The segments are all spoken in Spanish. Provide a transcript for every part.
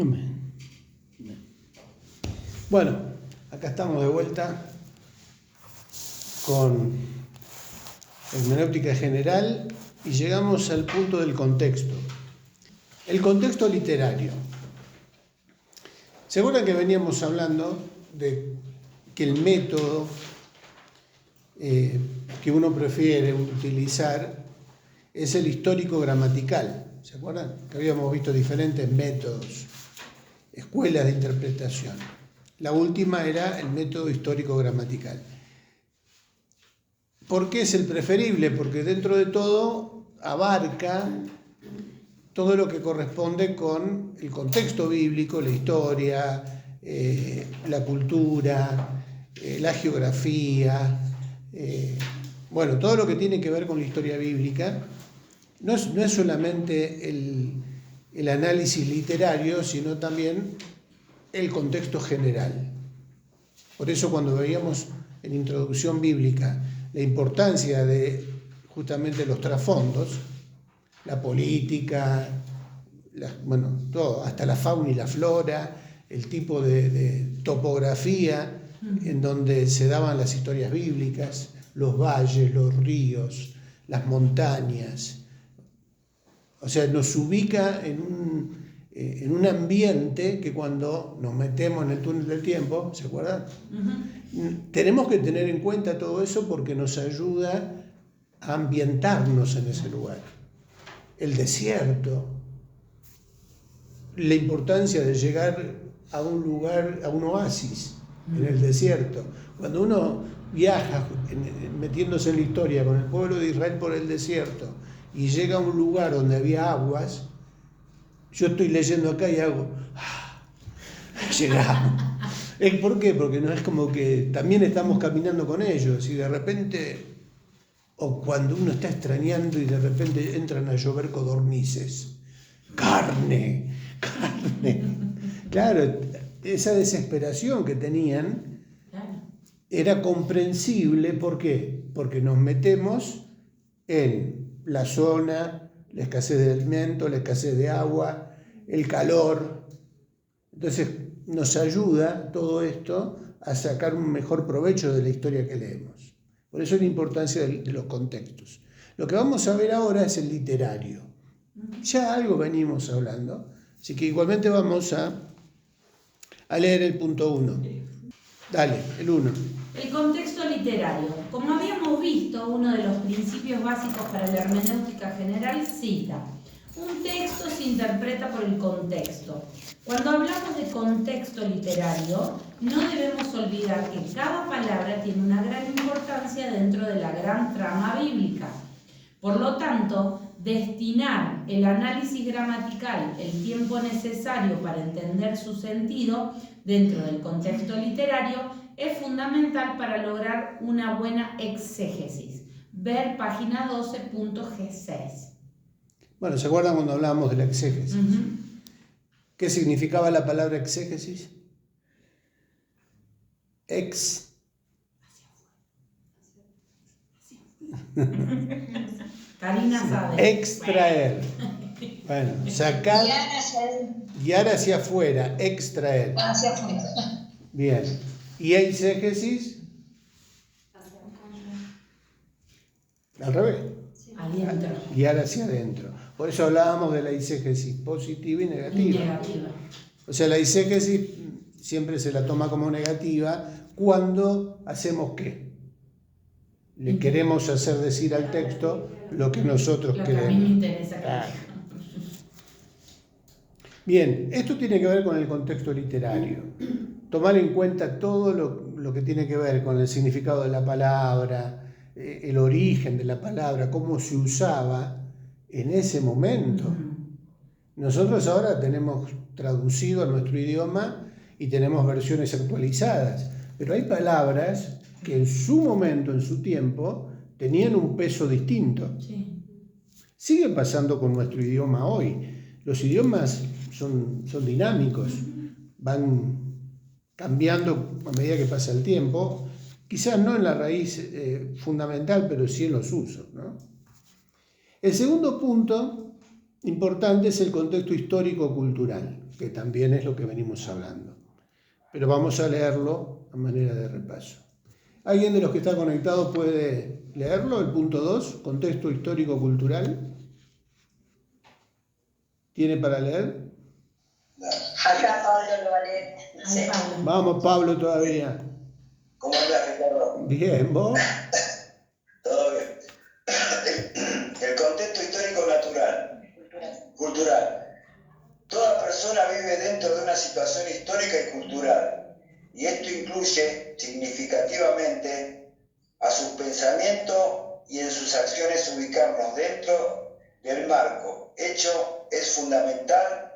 Amén. Bueno, acá estamos de vuelta con hermenéutica general y llegamos al punto del contexto. El contexto literario. ¿Se acuerdan que veníamos hablando de que el método que uno prefiere utilizar es el histórico-gramatical? ¿Se acuerdan? Que habíamos visto diferentes métodos, escuelas de interpretación. La última era el método histórico-gramatical. ¿Por qué es el preferible? Porque dentro de todo abarca todo lo que corresponde con el contexto bíblico, la historia, la cultura, la geografía, todo lo que tiene que ver con la historia bíblica. No es solamente el análisis literario, sino también el contexto general. Por eso cuando veíamos en introducción bíblica la importancia de justamente los trasfondos, la política, todo, hasta la fauna y la flora, el tipo de topografía en donde se daban las historias bíblicas, los valles, los ríos, las montañas. O sea, nos ubica en un ambiente que cuando nos metemos en el túnel del tiempo, ¿se acuerdan? Tenemos que tener en cuenta todo eso porque nos ayuda a ambientarnos en ese lugar. El desierto, la importancia de llegar a un lugar, a un oasis en el desierto. Cuando uno viaja metiéndose en la historia con el pueblo de Israel por el desierto y llega a un lugar donde había aguas, yo estoy leyendo acá y hago, llegamos. ¿Por qué? Porque no es como que también estamos caminando con ellos y de repente, o cuando uno está extrañando y de repente entran a llover codornices. Carne. Claro, esa desesperación que tenían era comprensible. ¿Por qué? Porque nos metemos en la zona, la escasez de alimento, la escasez de agua, el calor. Entonces nos ayuda todo esto a sacar un mejor provecho de la historia que leemos. Por eso la importancia de los contextos. Lo que vamos a ver ahora es el literario. Ya algo venimos hablando, así que igualmente vamos a leer el punto 1. Dale, el 1. El contexto literario. Como habíamos visto, uno de los principios básicos para la hermenéutica general cita: un texto se interpreta por el contexto. Cuando hablamos de contexto literario, no debemos olvidar que cada palabra tiene una gran importancia dentro de la gran trama bíblica. Por lo tanto, destinar el análisis gramatical el tiempo necesario para entender su sentido dentro del contexto literario es fundamental para lograr una buena exégesis. Ver página 12.g6. Bueno, ¿se acuerdan cuando hablábamos de la exégesis? ¿Qué significaba la palabra exégesis? Karina sabe. Extraer. Bueno, sacar, guiar hacia afuera, extraer. Hacia afuera. Bien. ¿Y exégesis? Al revés. Adentro. Guiar hacia adentro. Por eso hablábamos de la exégesis positiva y negativa. O sea, la exégesis siempre se la toma como negativa cuando hacemos ¿qué? Le queremos hacer decir al texto lo que nosotros queremos. A mí me interesa. Claro. Bien, esto tiene que ver con el contexto literario. Tomar en cuenta todo lo que tiene que ver con el significado de la palabra, el origen de la palabra, cómo se usaba en ese momento. Nosotros ahora tenemos traducido a nuestro idioma y tenemos versiones actualizadas, pero hay palabras que en su momento, en su tiempo, tenían un peso distinto. Sí. Sigue pasando con nuestro idioma hoy. Los idiomas son dinámicos, van cambiando a medida que pasa el tiempo, quizás no en la raíz fundamental, pero sí en los usos, ¿no? El segundo punto importante es el contexto histórico-cultural, que también es lo que venimos hablando. Pero vamos a leerlo a manera de repaso. ¿Alguien de los que está conectado puede leerlo? El punto 2, contexto histórico-cultural. ¿Tiene para leer? Acá Pablo lo va a leer. Ahí, Pablo. Vamos, Pablo, todavía. ¿Cómo andas, Ricardo? Bien, ¿vos? Todo bien. El contexto histórico natural, cultural. Toda persona vive dentro de una situación histórica y cultural, y esto incluye significativamente a sus pensamientos y en sus acciones ubicarnos dentro del marco. Hecho es fundamental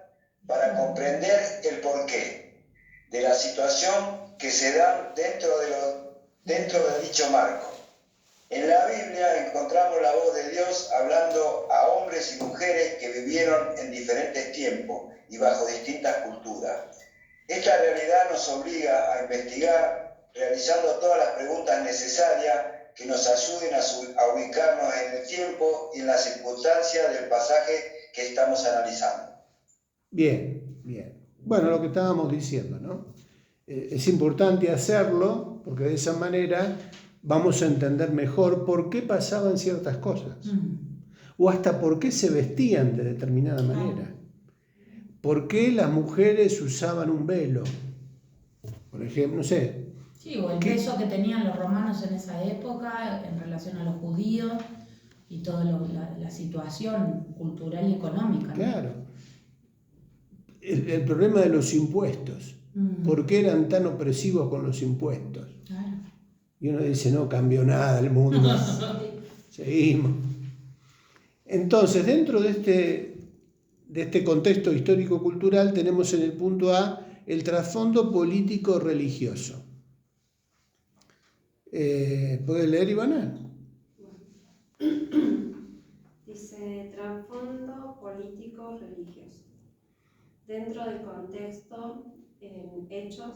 para comprender el porqué de la situación que se da dentro de dicho marco. En la Biblia encontramos la voz de Dios hablando a hombres y mujeres que vivieron en diferentes tiempos y bajo distintas culturas. Esta realidad nos obliga a investigar, realizando todas las preguntas necesarias que nos ayuden a ubicarnos en el tiempo y en las circunstancias del pasaje que estamos analizando. Bien, bien. Bueno, lo que estábamos diciendo, ¿no? Es importante hacerlo porque de esa manera vamos a entender mejor por qué pasaban ciertas cosas o hasta por qué se vestían de determinada manera. ¿Por qué las mujeres usaban un velo? Por ejemplo, no sé. Sí, o el peso que tenían los romanos en esa época en relación a los judíos y toda la situación cultural y económica, ¿no? Claro. El problema de los impuestos. ¿Por qué eran tan opresivos con los impuestos? Claro. Y uno dice, no cambió nada el mundo. Seguimos. Entonces, dentro de este contexto histórico-cultural tenemos en el punto A el trasfondo político-religioso. ¿Puedes leer, Ivana? Dice, trasfondo político-religioso. Dentro del contexto, hechos.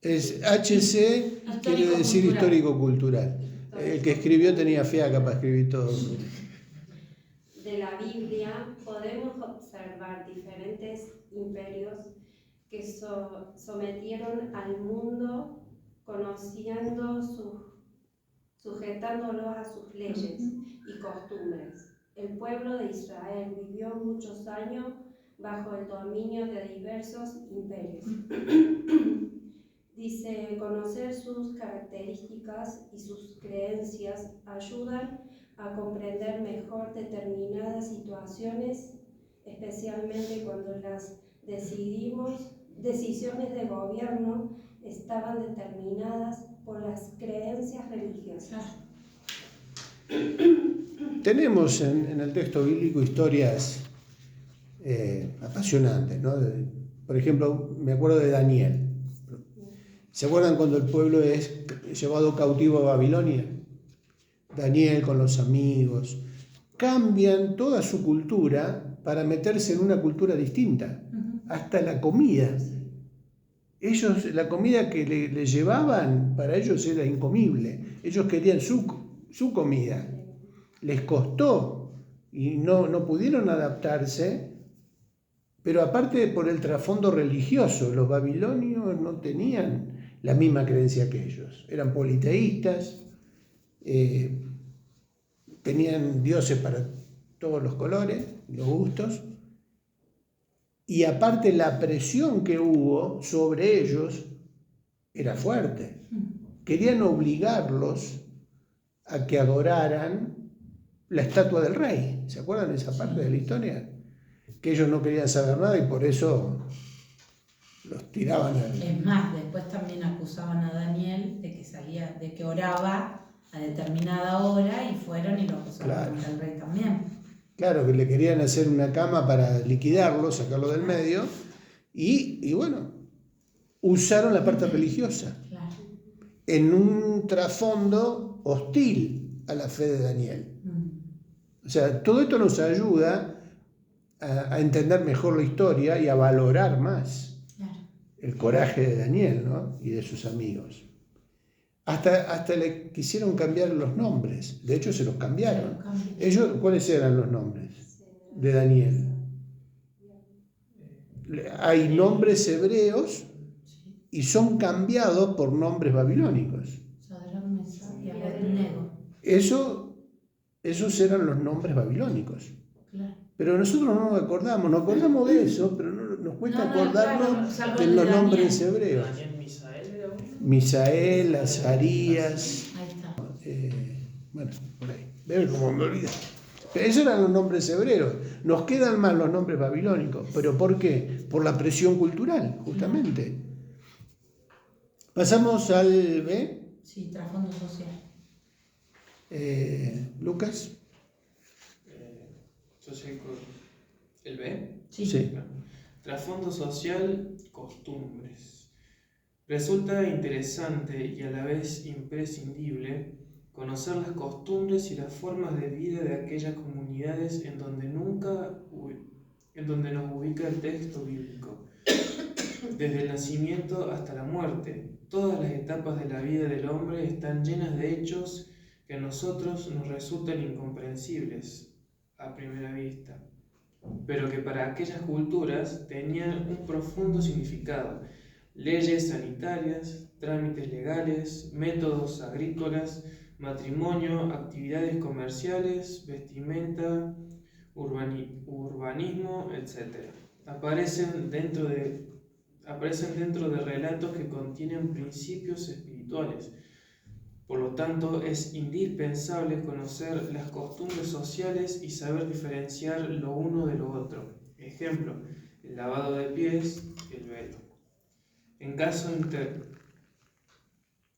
Es HC, quiere decir histórico-cultural. El que escribió tenía fiaca para escribir todo. De la Biblia podemos observar diferentes imperios que sometieron al mundo sujetándolos a sus leyes y costumbres. El pueblo de Israel vivió muchos años bajo el dominio de diversos imperios. Dice, conocer sus características y sus creencias ayudan a comprender mejor determinadas situaciones, especialmente cuando las decisiones de gobierno estaban determinadas por las creencias religiosas. Tenemos en el texto bíblico historias apasionantes, ¿no? Por ejemplo, me acuerdo de Daniel. ¿Se acuerdan cuando el pueblo es llevado cautivo a Babilonia? Daniel con los amigos. Cambian toda su cultura para meterse en una cultura distinta. Hasta la comida. Ellos, la comida que le llevaban, para ellos era incomible. Ellos querían su comida. Les costó y no pudieron adaptarse. Pero aparte por el trasfondo religioso, los babilonios no tenían la misma creencia que ellos. Eran politeístas, tenían dioses para todos los colores, los gustos, y aparte la presión que hubo sobre ellos era fuerte. Querían obligarlos a que adoraran la estatua del rey. ¿Se acuerdan de esa parte de la historia? Que ellos no querían saber nada y por eso los tiraban. Es más, después también acusaban a Daniel de que oraba a determinada hora y fueron y lo acusaron contra el rey también. Claro, que le querían hacer una cama para liquidarlo, sacarlo del medio y bueno, usaron la parte religiosa en un trasfondo hostil a la fe de Daniel. O sea, todo esto nos ayuda a entender mejor la historia y a valorar más el coraje de Daniel, ¿no? Y de sus amigos. Hasta le quisieron cambiar los nombres. De hecho, se los cambiaron. Ellos, ¿cuáles eran los nombres de Daniel? hay nombres hebreos y son cambiados por nombres babilónicos. Sadrach, Mesach y Abednego. Esos eran los nombres babilónicos. Claro. Pero nosotros no nos acordamos de eso, pero no, nos cuesta acordarnos salvo de el los de nombres Daniel. hebreos. Daniel, Misael era uno. Misael, Azarías, Ahí está. bueno, por ahí. ¿Ven cómo me olvidé? Pero esos eran los nombres hebreos. Nos quedan más los nombres babilónicos. ¿Pero por qué? Por la presión cultural, justamente. Pasamos al B. Sí, trasfondo social. Lucas. ¿El B? Sí. Sí. Trasfondo social, costumbres. Resulta interesante y a la vez imprescindible conocer las costumbres y las formas de vida de aquellas comunidades en donde nos ubica el texto bíblico. Desde el nacimiento hasta la muerte, todas las etapas de la vida del hombre están llenas de hechos que a nosotros nos resultan incomprensibles a primera vista, pero que para aquellas culturas tenían un profundo significado. Leyes sanitarias, trámites legales, métodos agrícolas, matrimonio, actividades comerciales, vestimenta, urbanismo, etc. Aparecen dentro de relatos que contienen principios espirituales. Por lo tanto, es indispensable conocer las costumbres sociales y saber diferenciar lo uno de lo otro. Ejemplo, el lavado de pies, el velo.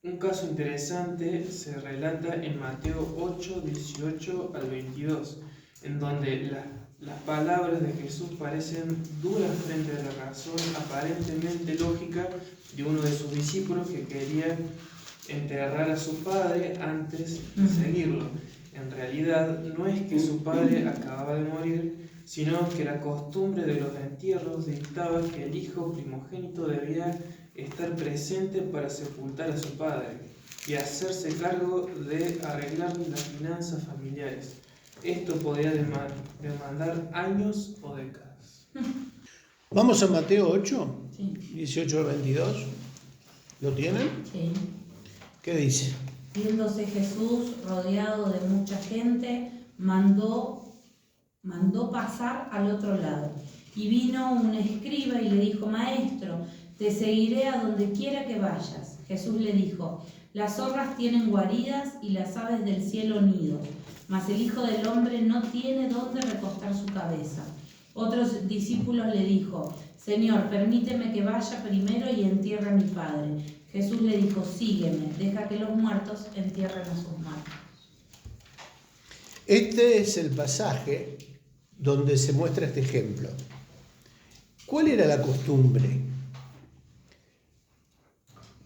Un caso interesante se relata en Mateo 8, 18 al 22, en donde las palabras de Jesús parecen duras frente a la razón aparentemente lógica de uno de sus discípulos que quería enterrar a su padre antes de seguirlo. En realidad no es que su padre acababa de morir, sino que la costumbre de los entierros dictaba que el hijo primogénito debía estar presente para sepultar a su padre y hacerse cargo de arreglar las finanzas familiares. Esto podría demandar años o décadas. Vamos a Mateo 8, Sí. 18 al 22. ¿Lo tienen? Sí. ¿Qué dice? Viéndose Jesús rodeado de mucha gente, mandó pasar al otro lado. Y vino un escriba y le dijo: Maestro, te seguiré a donde quiera que vayas. Jesús le dijo: Las zorras tienen guaridas y las aves del cielo nidos, mas el Hijo del Hombre no tiene dónde recostar su cabeza. Otros discípulos le dijo: Señor, permíteme que vaya primero y entierre a mi padre. Jesús le dijo: Sígueme, deja que los muertos entierren a sus muertos. Este es el pasaje donde se muestra este ejemplo. ¿Cuál era la costumbre?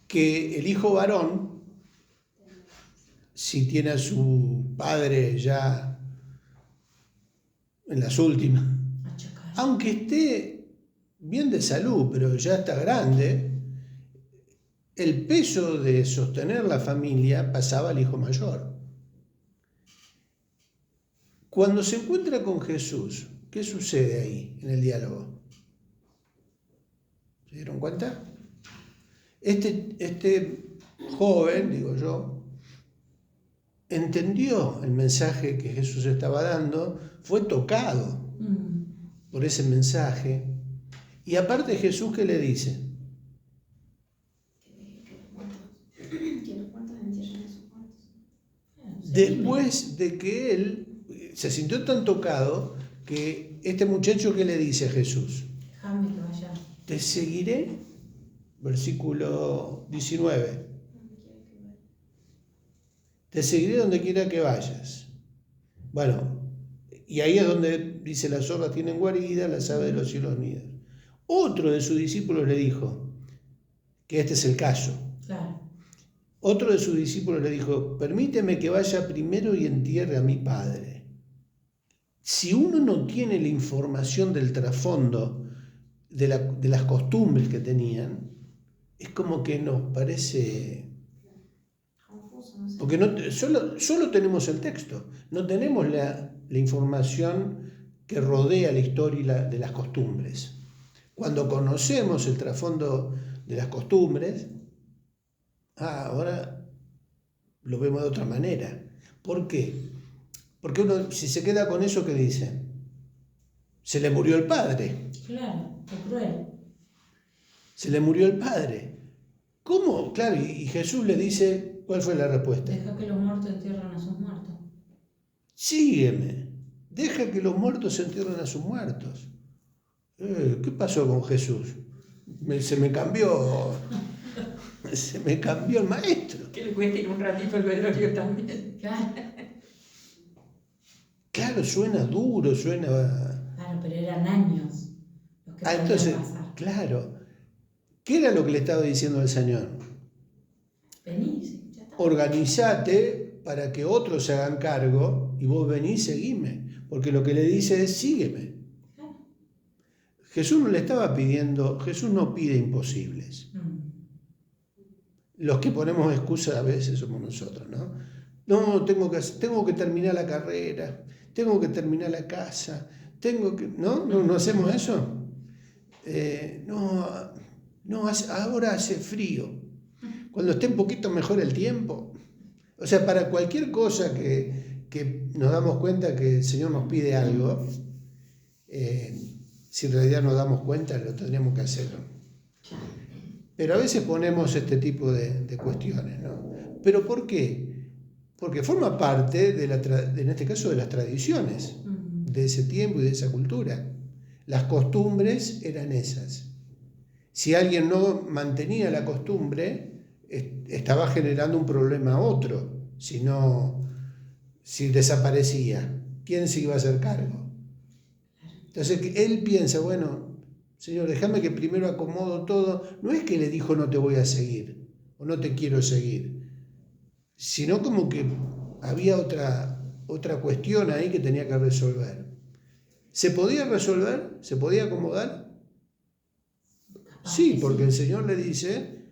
Que el hijo varón, si tiene a su padre ya en las últimas, aunque esté bien de salud, pero ya está grande, el peso de sostener la familia pasaba al hijo mayor. Cuando se encuentra con Jesús, ¿qué sucede ahí en el diálogo? ¿Se dieron cuenta? Este joven, digo yo, entendió el mensaje que Jesús estaba dando, fue tocado por ese mensaje. Y aparte Jesús, ¿qué le dice? Que los muertos entierren a sus muertos. Después de que él se sintió tan tocado que este muchacho, ¿qué le dice a Jesús? Déjame que vaya. Te seguiré, versículo 19. Te seguiré donde quiera que vayas. Bueno, y ahí es donde dice: las zorras tienen guarida, las aves de los cielos nidos. Otro de sus discípulos le dijo, que este es el caso. Claro. Otro de sus discípulos le dijo: permíteme que vaya primero y entierre a mi padre. Si uno no tiene la información del trasfondo de las costumbres que tenían, es como que nos parece Confuso, no sé. porque solo tenemos el texto, no tenemos la información que rodea la historia de las costumbres. Cuando conocemos el trasfondo de las costumbres, ahora lo vemos de otra manera. ¿Por qué? Porque uno, si se queda con eso, ¿qué dice? Se le murió el padre. Claro, qué cruel. Se le murió el padre. ¿Cómo? Claro, y Jesús le dice, ¿cuál fue la respuesta? Deja que los muertos entierren a sus muertos. Sígueme. Deja que los muertos se entierren a sus muertos. ¿Qué pasó con Jesús? Se me cambió el maestro. Que le cuenten un ratito el velorio también. Claro, suena duro, suena... Claro, pero eran años los que podían entonces, pasar. claro. ¿Qué era lo que le estaba diciendo el Señor? Vení, sí, ya está. Organizate para que otros se hagan cargo y vos venís, seguime. Porque lo que le dice es, sígueme. Jesús no le estaba pidiendo, Jesús no pide imposibles. Los que ponemos excusas a veces somos nosotros, ¿no? No, tengo que terminar la carrera, tengo que terminar la casa, ¿no hacemos eso? Ahora hace frío. Cuando esté un poquito mejor el tiempo. O sea, para cualquier cosa que nos damos cuenta que el Señor nos pide algo, si en realidad nos damos cuenta, lo tendríamos que hacer. Pero a veces ponemos este tipo de cuestiones, ¿no? ¿Pero por qué? Porque forma parte, en este caso, de las tradiciones de ese tiempo y de esa cultura. Las costumbres eran esas. Si alguien no mantenía la costumbre, estaba generando un problema a otro. Si desaparecía, ¿quién se iba a hacer cargo? Entonces él piensa, bueno, Señor, déjame que primero acomodo todo. No es que le dijo no te voy a seguir o no te quiero seguir, sino como que había otra cuestión ahí que tenía que resolver. ¿Se podía resolver? ¿Se podía acomodar? Sí, porque el Señor le dice,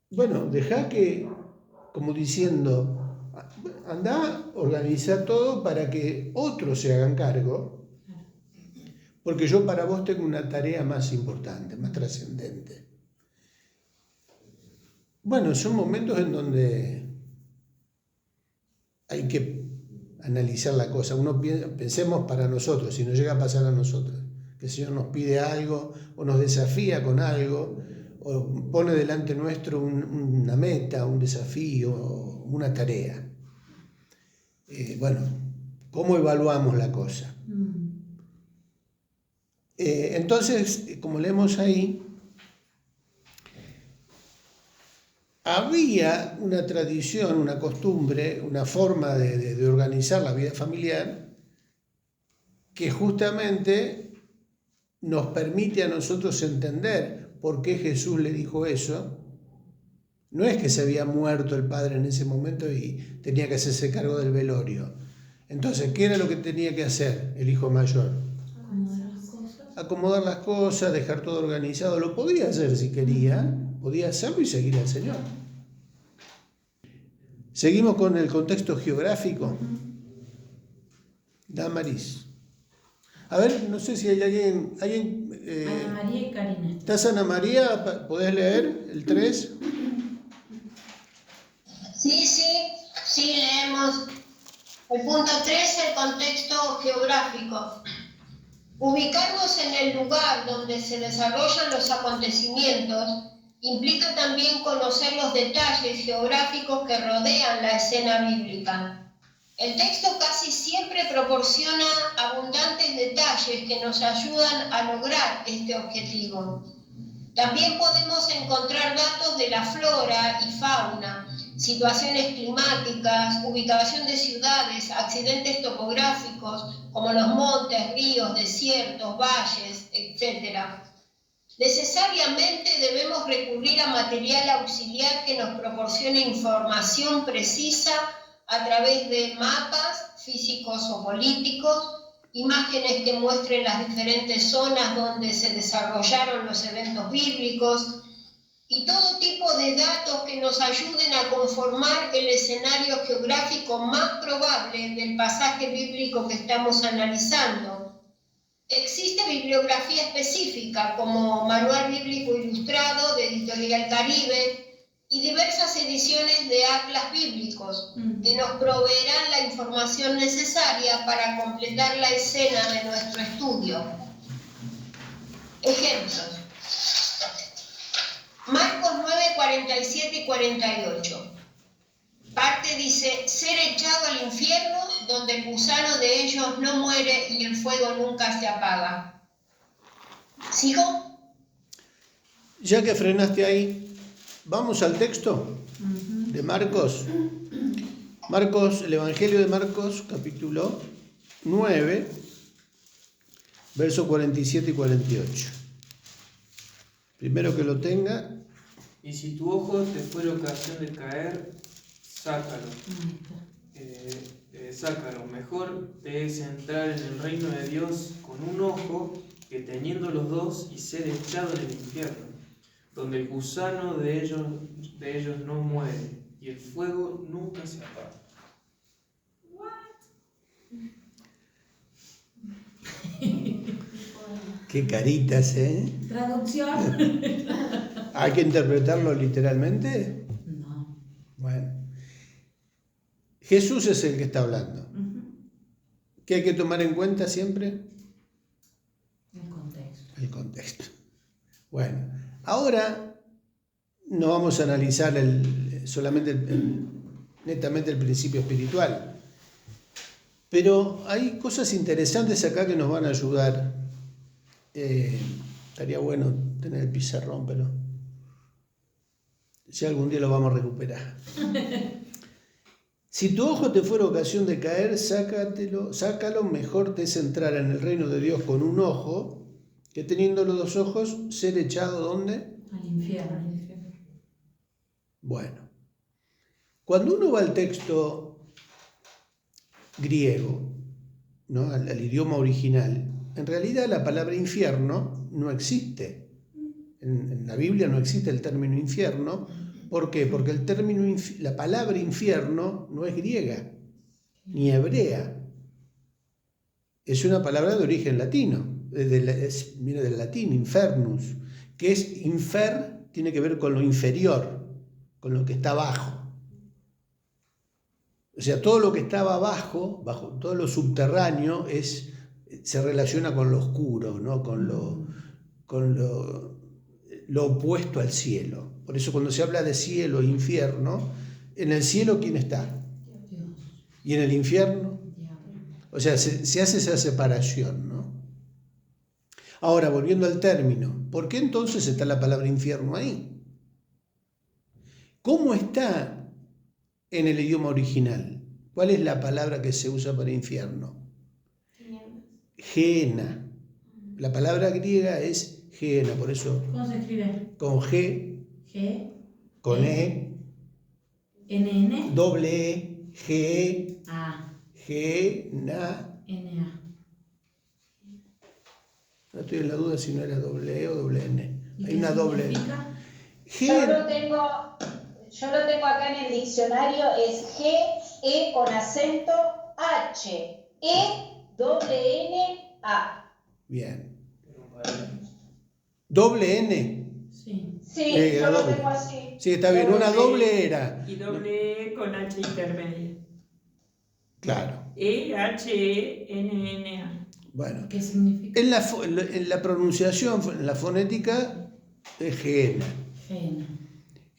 bueno, deja que, como diciendo, anda, organiza todo para que otros se hagan cargo, porque yo para vos tengo una tarea más importante, más trascendente. Bueno, son momentos en donde hay que analizar la cosa. Pensemos para nosotros, si nos llega a pasar a nosotros, que el Señor nos pide algo o nos desafía con algo o pone delante nuestro una meta, un desafío, una tarea. Bueno, ¿cómo evaluamos la cosa? Entonces, como leemos ahí, había una tradición, una costumbre, una forma de organizar la vida familiar que justamente nos permite a nosotros entender por qué Jesús le dijo eso. No es que se había muerto el padre en ese momento y tenía que hacerse cargo del velorio. Entonces, ¿qué era lo que tenía que hacer el hijo mayor? Acomodar las cosas, dejar todo organizado. Lo podía hacer si quería, podía hacerlo y seguir al Señor. Seguimos con el contexto geográfico. Damaris. A ver, no sé si hay alguien Ana María y Karina. ¿Estás, Ana María? ¿Podés leer el 3? Sí, leemos. El punto 3, el contexto geográfico. Ubicarnos en el lugar donde se desarrollan los acontecimientos implica también conocer los detalles geográficos que rodean la escena bíblica. El texto casi siempre proporciona abundantes detalles que nos ayudan a lograr este objetivo. También podemos encontrar datos de la flora y fauna, situaciones climáticas, ubicación de ciudades, accidentes topográficos como los montes, ríos, desiertos, valles, etc. Necesariamente debemos recurrir a material auxiliar que nos proporcione información precisa a través de mapas físicos o políticos, imágenes que muestren las diferentes zonas donde se desarrollaron los eventos bíblicos y todo tipo de datos que nos ayuden a conformar el escenario geográfico más probable del pasaje bíblico que estamos analizando. Existe bibliografía específica como Manual Bíblico Ilustrado de Editorial Caribe y diversas ediciones de atlas bíblicos que nos proveerán la información necesaria para completar la escena de nuestro estudio. Ejemplos. Marcos 9, 47 y 48. Parte dice, ser echado al infierno, donde el gusano de ellos no muere y el fuego nunca se apaga. ¿Sigo? Ya que frenaste ahí, vamos al texto de Marcos. Marcos, el Evangelio de Marcos, capítulo 9, versos 47 y 48. Primero que lo tenga. Y si tu ojo te fuera ocasión de caer, sácalo. Sácalo. Mejor te es entrar en el reino de Dios con un ojo que teniendo los dos y ser echado en el infierno, donde el gusano de ellos no muere y el fuego nunca se apaga. Qué caritas, ¿eh? Traducción. ¿Hay que interpretarlo literalmente? No. Bueno. Jesús es el que está hablando. ¿Qué hay que tomar en cuenta siempre? El contexto. El contexto. Bueno, ahora no vamos a analizar netamente el principio espiritual, pero hay cosas interesantes acá que nos van a ayudar. Estaría bueno tener el pizarrón, pero si algún día lo vamos a recuperar. Si tu ojo te fuera ocasión de caer, sácalo, mejor te es entrar en el reino de Dios con un ojo, que teniendo los dos ojos, ser echado ¿dónde? Al infierno. Bueno, cuando uno va al texto griego, ¿no? al idioma original, en realidad la palabra infierno no existe. En la Biblia no existe el término infierno. ¿Por qué? Porque la palabra infierno no es griega, ni hebrea. Es una palabra de origen latino, viene del latín, infernus, que es tiene que ver con lo inferior, con lo que está abajo. O sea, todo lo que estaba abajo, todo lo subterráneo, se relaciona con lo oscuro, ¿no? Con lo opuesto al cielo. Por eso cuando se habla de cielo e infierno, en el cielo ¿quién está? Dios. Y en el infierno, Diablo. o sea, se hace esa separación, ¿no? Ahora, volviendo al término, ¿por qué entonces está la palabra infierno ahí? ¿Cómo está en el idioma original? ¿Cuál es la palabra que se usa para infierno? Gehenna. La palabra griega es Gehenna, por eso ¿Cómo se escribe? con G, G. con E, N. doble E, G, A. Gehenna. N. A. No estoy en la duda si no era doble E o doble N. ¿Y Hay qué una doble E. significa? Yo lo tengo acá en el diccionario, es G-E con acento H-E-N-A. Bien. ¿Doble N? Sí. Sí, Era yo lo doble. tengo así. Sí, está bien. Una doble era. Y doble E con H intermedia. Claro. E-H-E-N-N-A. Bueno. ¿Qué significa? En la pronunciación, en la fonética, es Gehenna. Gena.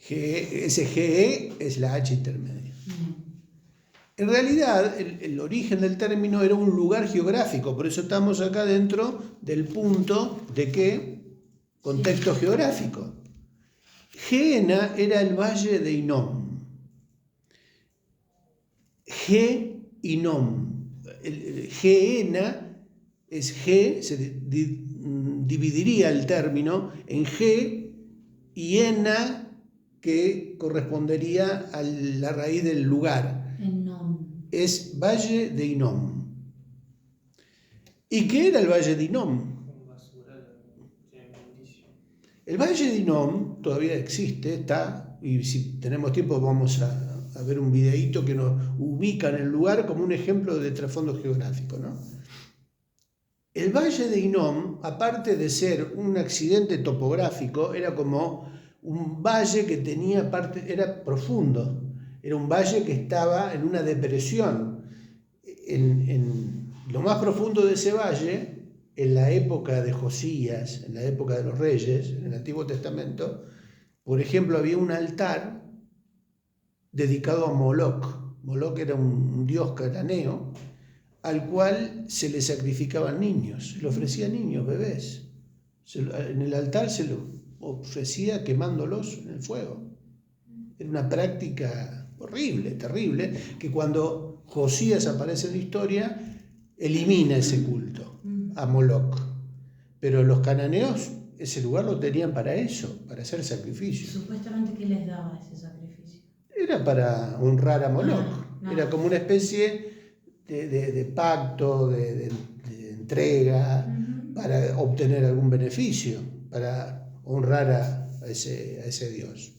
Ese GE es la H intermedia. En realidad, el origen del término era un lugar geográfico, por eso estamos acá dentro del punto de qué contexto geográfico. Gehenna era el valle de Hinnom. Hinnom. Gehenna es G, se dividiría el término en G y Ena, que correspondería a la raíz del lugar. Hinnom. Es Valle de Hinnom. ¿Y qué era el Valle de Hinnom? El Valle de Hinnom todavía existe, está, y si tenemos tiempo vamos a ver un videíto que nos ubica en el lugar como un ejemplo de trasfondo geográfico, ¿no? El valle de Hinnom, aparte de ser un accidente topográfico, era como un valle que tenía era profundo, era un valle que estaba en una depresión. En lo más profundo de ese valle, en la época de Josías, en la época de los reyes, en el Antiguo Testamento, por ejemplo, había un altar dedicado a Moloc. Moloc era un dios cananeo al cual se le sacrificaban niños, se le ofrecían niños, bebés. En el altar se lo ofrecía quemándolos en el fuego. Era una práctica horrible, terrible, que cuando Josías aparece en la historia, elimina ese culto a Moloc. Pero los cananeos ese lugar lo tenían para eso, para hacer sacrificios. Supuestamente, ¿qué les daba ese sacrificio? Era para honrar a Moloc. Era como una especie de pacto, de entrega, para obtener algún beneficio, para honrar a ese Dios.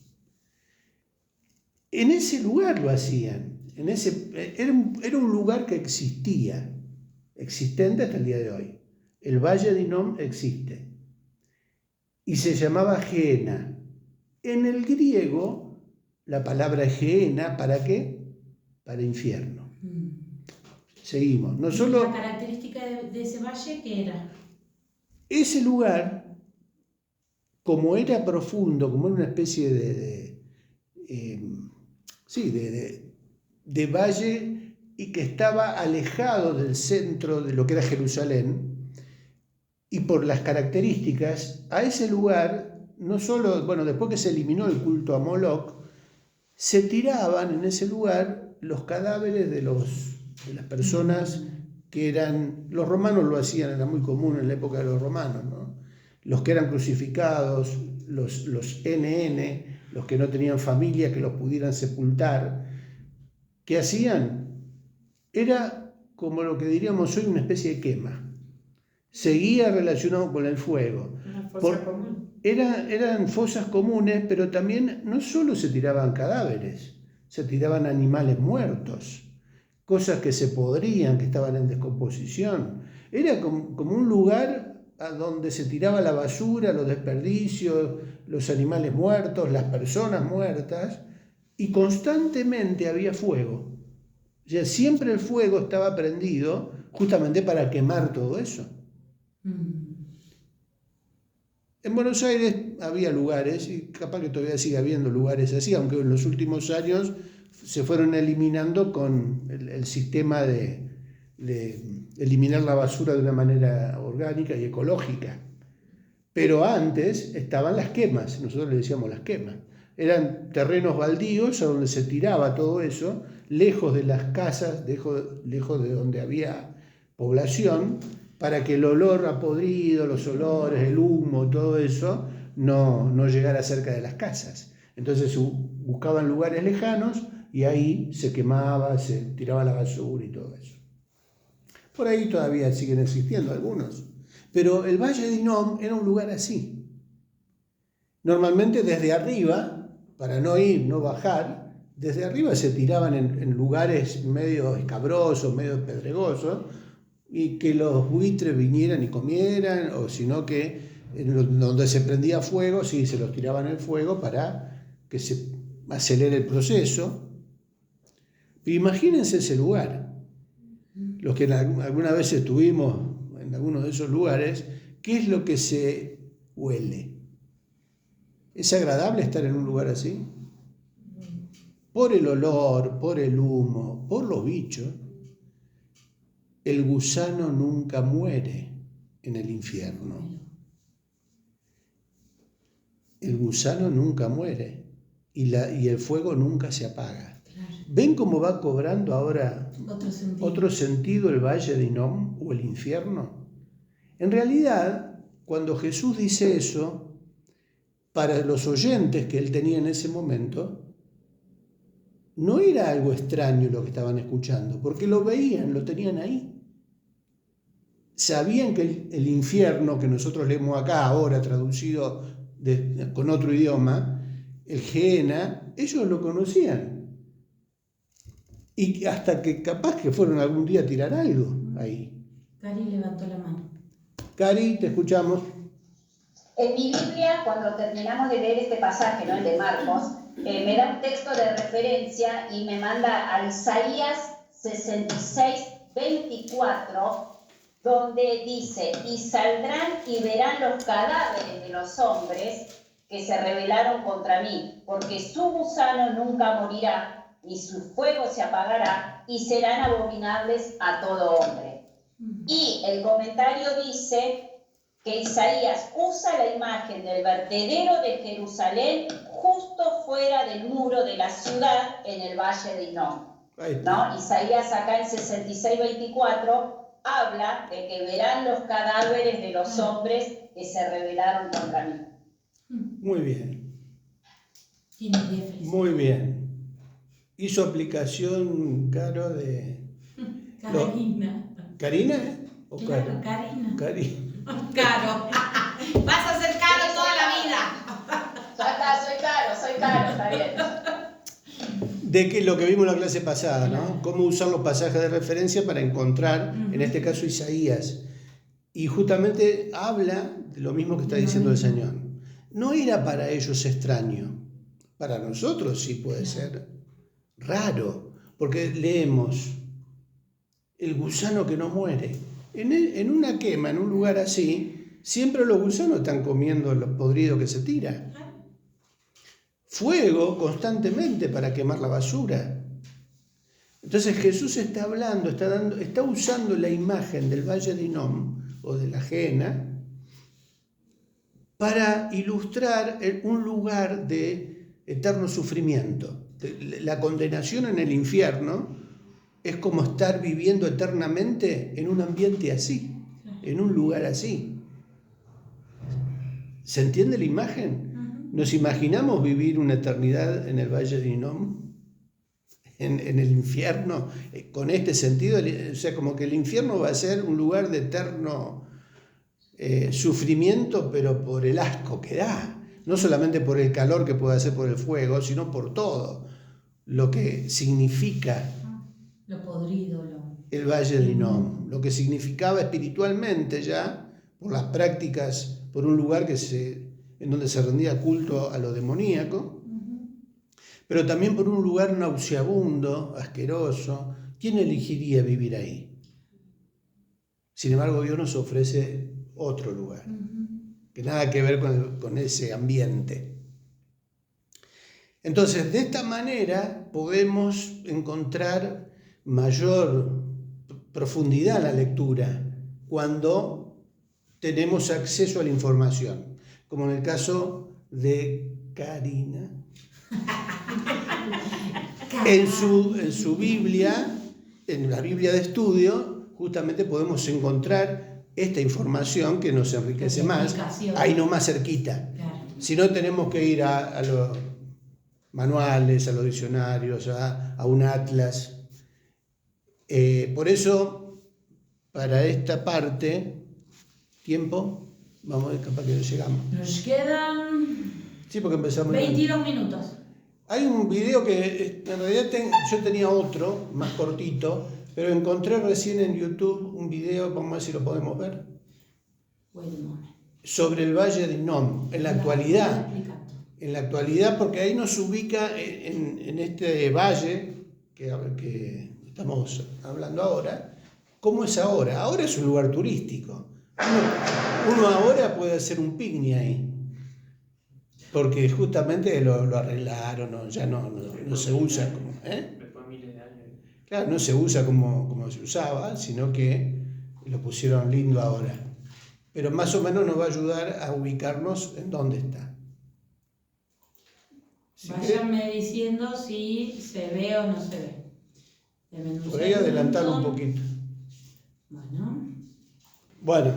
En ese lugar lo hacían. Era un lugar que existía, existente hasta el día de hoy. El Valle de Hinnom existe. Y se llamaba Gehenna. En el griego, la palabra Gehenna, ¿para qué? Para infierno. Seguimos. No solo... ¿La característica de ese valle qué era? Ese lugar, como era profundo, como era una especie de valle y que estaba alejado del centro de lo que era Jerusalén, y por las características, a ese lugar, no solo, después que se eliminó el culto a Moloc, se tiraban en ese lugar los cadáveres de las personas que eran, los romanos lo hacían, era muy común en la época de los romanos, ¿no? Los que eran crucificados, los NN, los que no tenían familia que los pudieran sepultar, ¿qué hacían? Era como lo que diríamos hoy una especie de quema. Seguía relacionado con el fuego. Una fosa común. Eran fosas comunes, pero también no solo se tiraban cadáveres, se tiraban animales muertos, cosas que se podrían, que estaban en descomposición. Era como un lugar a donde se tiraba la basura, los desperdicios, los animales muertos, las personas muertas, y constantemente había fuego. O sea, siempre el fuego estaba prendido justamente para quemar todo eso. En Buenos Aires había lugares, y capaz que todavía sigue habiendo lugares así, aunque en los últimos años se fueron eliminando con el sistema de eliminar la basura de una manera orgánica y ecológica. Pero antes estaban las quemas, nosotros le decíamos las quemas. Eran terrenos baldíos a donde se tiraba todo eso, lejos de las casas, lejos de donde había población, para que el olor a podrido, los olores, el humo, todo eso, no llegara cerca de las casas. Entonces buscaban lugares lejanos y ahí se quemaba, se tiraba la basura y todo eso. Por ahí todavía siguen existiendo algunos. Pero el Valle de Hinnom era un lugar así. Normalmente desde arriba, para no bajar, desde arriba se tiraban en lugares medio escabrosos, medio pedregosos, y que los buitres vinieran y comieran, o sino que donde se prendía fuego, sí, se los tiraban en el fuego para que se acelere el proceso. Pero imagínense ese lugar. Los que alguna vez estuvimos en alguno de esos lugares, ¿qué es lo que se huele? ¿Es agradable estar en un lugar así? Por el olor, por el humo, por los bichos. El gusano nunca muere en el infierno. El gusano nunca muere y el fuego nunca se apaga. ¿Ven cómo va cobrando ahora otro sentido el Valle de Hinnom o el infierno? En realidad, cuando Jesús dice eso, para los oyentes que él tenía en ese momento, no era algo extraño lo que estaban escuchando, porque lo veían, lo tenían ahí. Sabían que el infierno que nosotros leemos acá ahora traducido con otro idioma, el Gehenna, ellos lo conocían. Y hasta que capaz que fueron algún día a tirar algo ahí. Cari levantó la mano. Cari, te escuchamos. En mi Biblia, cuando terminamos de leer este pasaje, ¿no?, el de Marcos, me da un texto de referencia y me manda a Isaías 66:24, donde dice: y saldrán y verán los cadáveres de los hombres que se rebelaron contra mí, porque su gusano nunca morirá, ni su fuego se apagará, y serán abominables a todo hombre. Y el comentario dice que Isaías usa la imagen del vertedero de Jerusalén justo fuera del muro de la ciudad en el valle de Hinnom, ¿no? Isaías acá en 66:24 habla de que verán los cadáveres de los hombres que se rebelaron contra mí. Muy bien. Tiene 10 Muy bien. Hizo aplicación, Caro, de... Karina. ¿Karina? ¿O Claro, Caro? Karina. Cari. Caro. Vas a ser caro toda la vida. Ya está, soy caro, está bien. De que lo que vimos en la clase pasada, ¿no? Cómo usar los pasajes de referencia para encontrar, en este caso, Isaías. Y justamente habla de lo mismo que está diciendo el Señor. No era para ellos extraño. Para nosotros sí puede ser raro, porque leemos el gusano que no muere. En una quema, en un lugar así, siempre los gusanos están comiendo los podridos que se tira. Fuego constantemente para quemar la basura. Entonces Jesús está hablando, está usando la imagen del valle de Hinnom o de la Jena para ilustrar un lugar de eterno sufrimiento. La condenación en el infierno es como estar viviendo eternamente en un ambiente así, en un lugar así. ¿Se entiende la imagen? ¿Nos imaginamos vivir una eternidad en el valle de Hinnom? En el infierno, con este sentido, o sea, como que el infierno va a ser un lugar de eterno sufrimiento, pero por el asco que da. No solamente por el calor que puede hacer por el fuego, sino por todo lo que significa Lo podrido, el valle de Hinnom, lo que significaba espiritualmente ya, por las prácticas, por un lugar en donde se rendía culto a lo demoníaco, pero también por un lugar nauseabundo, asqueroso. ¿Quién elegiría vivir ahí? Sin embargo, Dios nos ofrece otro lugar, que nada que ver con ese ambiente. Entonces, de esta manera podemos encontrar mayor profundidad en la lectura cuando tenemos acceso a la información, como en el caso de Karina. En su Biblia, en la Biblia de estudio, justamente podemos encontrar esta información que nos enriquece más, ahí nomás cerquita. Claro. Si no, tenemos que ir a los manuales, a los diccionarios, a un atlas. Por eso, para esta parte, ¿tiempo? Vamos a ver, capaz que no llegamos. Nos quedan Sí, porque empezamos. 22 minutos. Hay un video que en realidad yo tenía otro, más cortito, pero encontré recién en YouTube un video, vamos a ver si lo podemos ver, sobre el valle de Hinnom, en la actualidad. En la actualidad, porque ahí nos ubica en este valle que estamos hablando ahora. ¿Cómo es ahora? Ahora es un lugar turístico. Uno ahora puede hacer un picnic ahí, porque justamente lo arreglaron, ya no se usa como... Claro, no se usa como se usaba, sino que lo pusieron lindo ahora. Pero más o menos nos va a ayudar a ubicarnos en dónde está. Váyanme diciendo si se ve o no se ve. Por ahí adelantarlo un poquito. Bueno,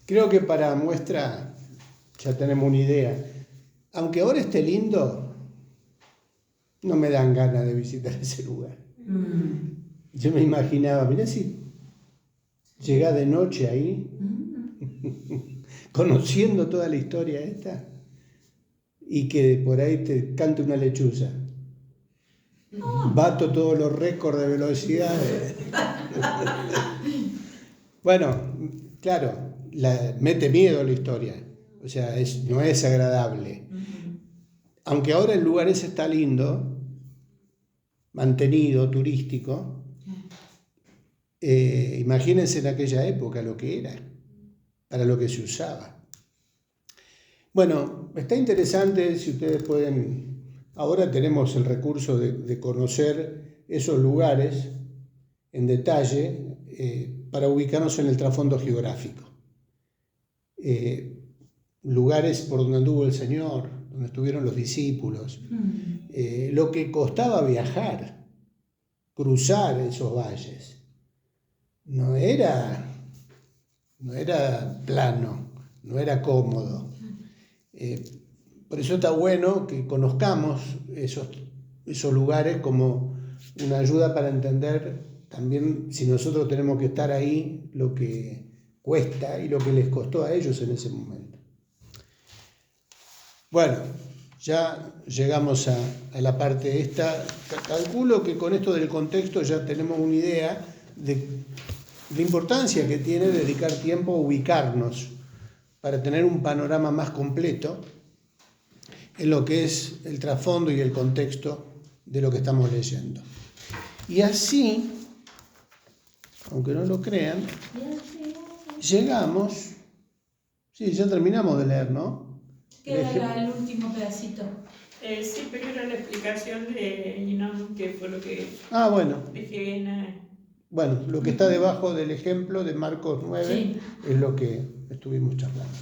creo que para muestra ya tenemos una idea. Aunque ahora esté lindo, no me dan ganas de visitar ese lugar. Yo me imaginaba, mirá si llegás de noche ahí, conociendo toda la historia esta, y que por ahí te cante una lechuza. Bato todos los récords de velocidad. Bueno, claro, mete miedo a la historia, o sea, no es agradable. Aunque ahora el lugar ese está lindo, mantenido, turístico, imagínense en aquella época lo que era, para lo que se usaba. Bueno, está interesante si ustedes pueden, ahora tenemos el recurso de conocer esos lugares en detalle para ubicarnos en el trasfondo geográfico. Lugares por donde anduvo el Señor, donde estuvieron los discípulos, lo que costaba viajar, cruzar esos valles. No era plano, no era cómodo. Por eso está bueno que conozcamos esos lugares como una ayuda para entender también, si nosotros tenemos que estar ahí, lo que cuesta y lo que les costó a ellos en ese momento. Bueno, ya llegamos a la parte esta. Calculo que con esto del contexto ya tenemos una idea de la importancia que tiene dedicar tiempo a ubicarnos para tener un panorama más completo en lo que es el trasfondo y el contexto de lo que estamos leyendo. Y así, aunque no lo crean, llegamos, sí, ya terminamos de leer, ¿no? Queda el último pedacito. Sí, pero era la explicación de Inam, que fue lo que bueno. dejé. Bueno, lo que está debajo del ejemplo de Marcos 9 sí. Es lo que estuvimos charlando.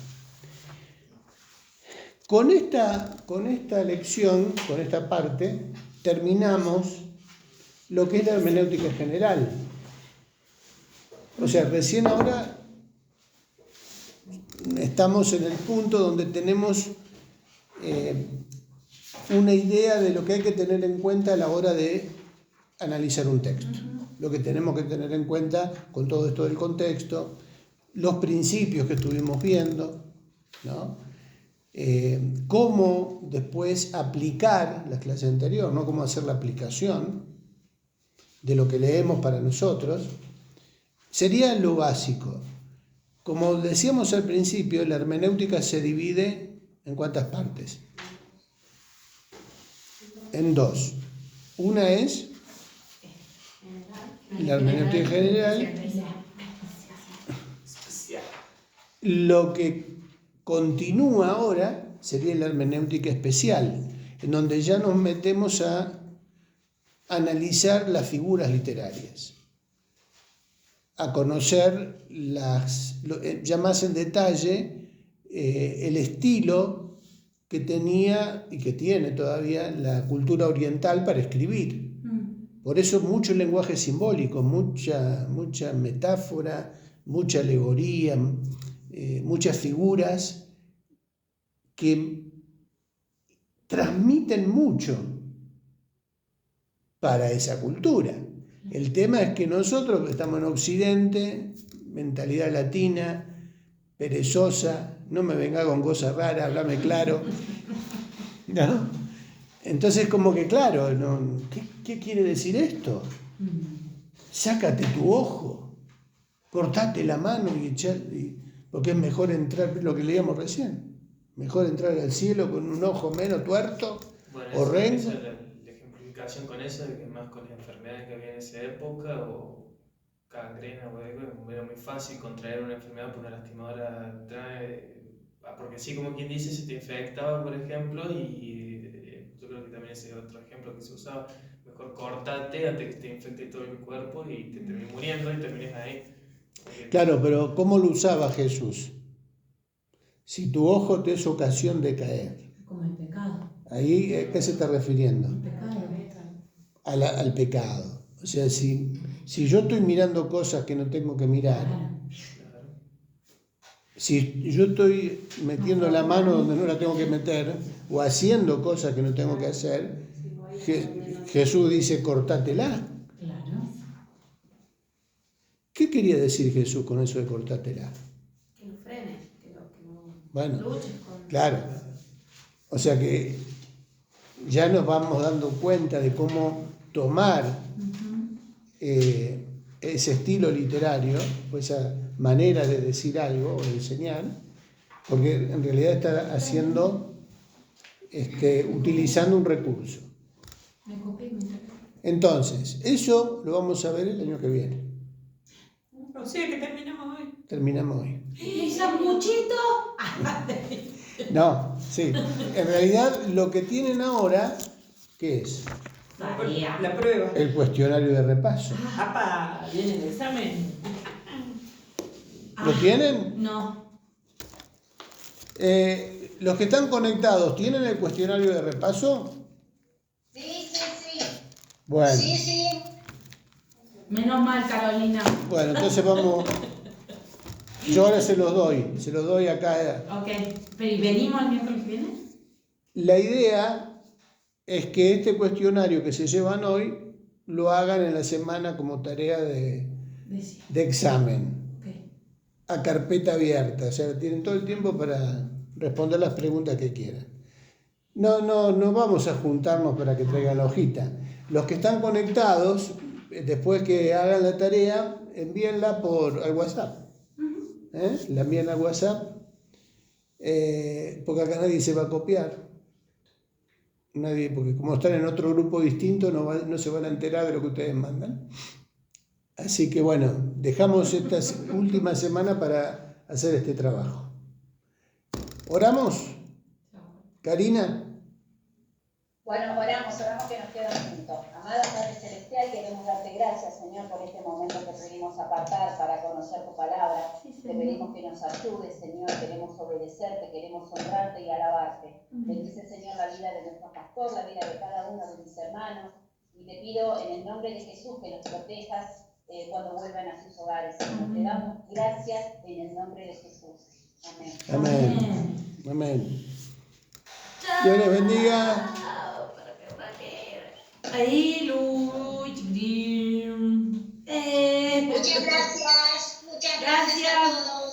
Con esta lección, con esta parte, terminamos lo que es la hermenéutica general. O sea, recién ahora estamos en el punto donde tenemos una idea de lo que hay que tener en cuenta a la hora de analizar un texto. Lo que tenemos que tener en cuenta con todo esto del contexto, los principios que estuvimos viendo, ¿no? Cómo después aplicar la clase anterior, ¿no? Cómo hacer la aplicación de lo que leemos para nosotros, sería lo básico. Como decíamos al principio, la hermenéutica se divide ¿en cuántas partes? En dos. Una es la hermenéutica general, lo que continúa ahora sería la hermenéutica especial, en donde ya nos metemos a analizar las figuras literarias, a conocer ya más en detalle el estilo que tenía y que tiene todavía la cultura oriental para escribir. Por eso mucho lenguaje simbólico, mucha metáfora, mucha alegoría, muchas figuras que transmiten mucho para esa cultura. El tema es que nosotros que estamos en Occidente, mentalidad latina, perezosa, no me venga con cosas raras, háblame claro, ¿no? Entonces como que claro, ¿no? ¿Qué quiere decir esto? Sácate tu ojo, cortate la mano porque es mejor entrar, lo que leíamos recién, mejor entrar al cielo con un ojo menos tuerto o rengo. La ejemplificación con eso, de que más con las enfermedades que había en esa época, o gangrena o algo, era muy fácil contraer una enfermedad por una lastimadora, porque sí, como quien dice, se te infectaba, por ejemplo, y yo creo que también ese es otro ejemplo que se usaba, mejor cortate antes que te infecte todo el cuerpo y te termines muriendo y termines ahí. Claro, pero ¿cómo lo usaba Jesús? Si tu ojo te es ocasión de caer. Como el pecado. Ahí, ¿a qué se está refiriendo? El pecado. Al pecado. O sea, si yo estoy mirando cosas que no tengo que mirar, si yo estoy metiendo la mano donde no la tengo que meter, o haciendo cosas que no tengo que hacer, Jesús dice, cortátela. Claro. ¿Qué quería decir Jesús con eso de cortátela? Que lo frenes, que no bueno, luches con... Claro. O sea que ya nos vamos dando cuenta de cómo tomar ese estilo literario, pues manera de decir algo o de enseñar, porque en realidad está haciendo, utilizando un recurso. Me copié, me copié. Entonces, eso lo vamos a ver el año que viene. O sea que terminamos hoy. Terminamos hoy. ¿Y sanguchito? No, sí. En realidad lo que tienen ahora, ¿qué es? Tarea. La prueba. El cuestionario de repaso. ¡Apa! Viene el examen. ¿Lo tienen? No. Los que están conectados, ¿tienen el cuestionario de repaso? Sí, sí, sí. Bueno, Sí, sí. Menos mal, Carolina. bueno, entonces vamos. Yo ahora se los doy acá. Ok. Pero ¿y venimos el miércoles que viene? La idea es que este cuestionario que se llevan hoy lo hagan en la semana como tarea de examen, Ok. a carpeta abierta, o sea, tienen todo el tiempo para responder las preguntas que quieran. No vamos a juntarnos para que traigan la hojita. Los que están conectados, después que hagan la tarea, envíenla al WhatsApp. La envían al WhatsApp, porque acá nadie se va a copiar. Nadie, porque como están en otro grupo distinto, no se van a enterar de lo que ustedes mandan. Así que bueno, dejamos esta última semana para hacer este trabajo. ¿Oramos? Karina. Bueno, oramos que nos queda juntos. Amado Padre Celestial, queremos darte gracias, Señor, por este momento que pudimos apartar para conocer tu palabra. Te pedimos que nos ayudes, Señor, queremos obedecerte, queremos honrarte y alabarte. Bendice, Señor, la vida de nuestro pastor, la vida de cada uno de mis hermanos, y te pido en el nombre de Jesús que los protejas cuando vuelvan a sus hogares. Te damos gracias en el nombre de Jesús. Amén. Amén. Amén. Dios les bendiga. Ahí, Lu, chiquitín. Muchas gracias a todos.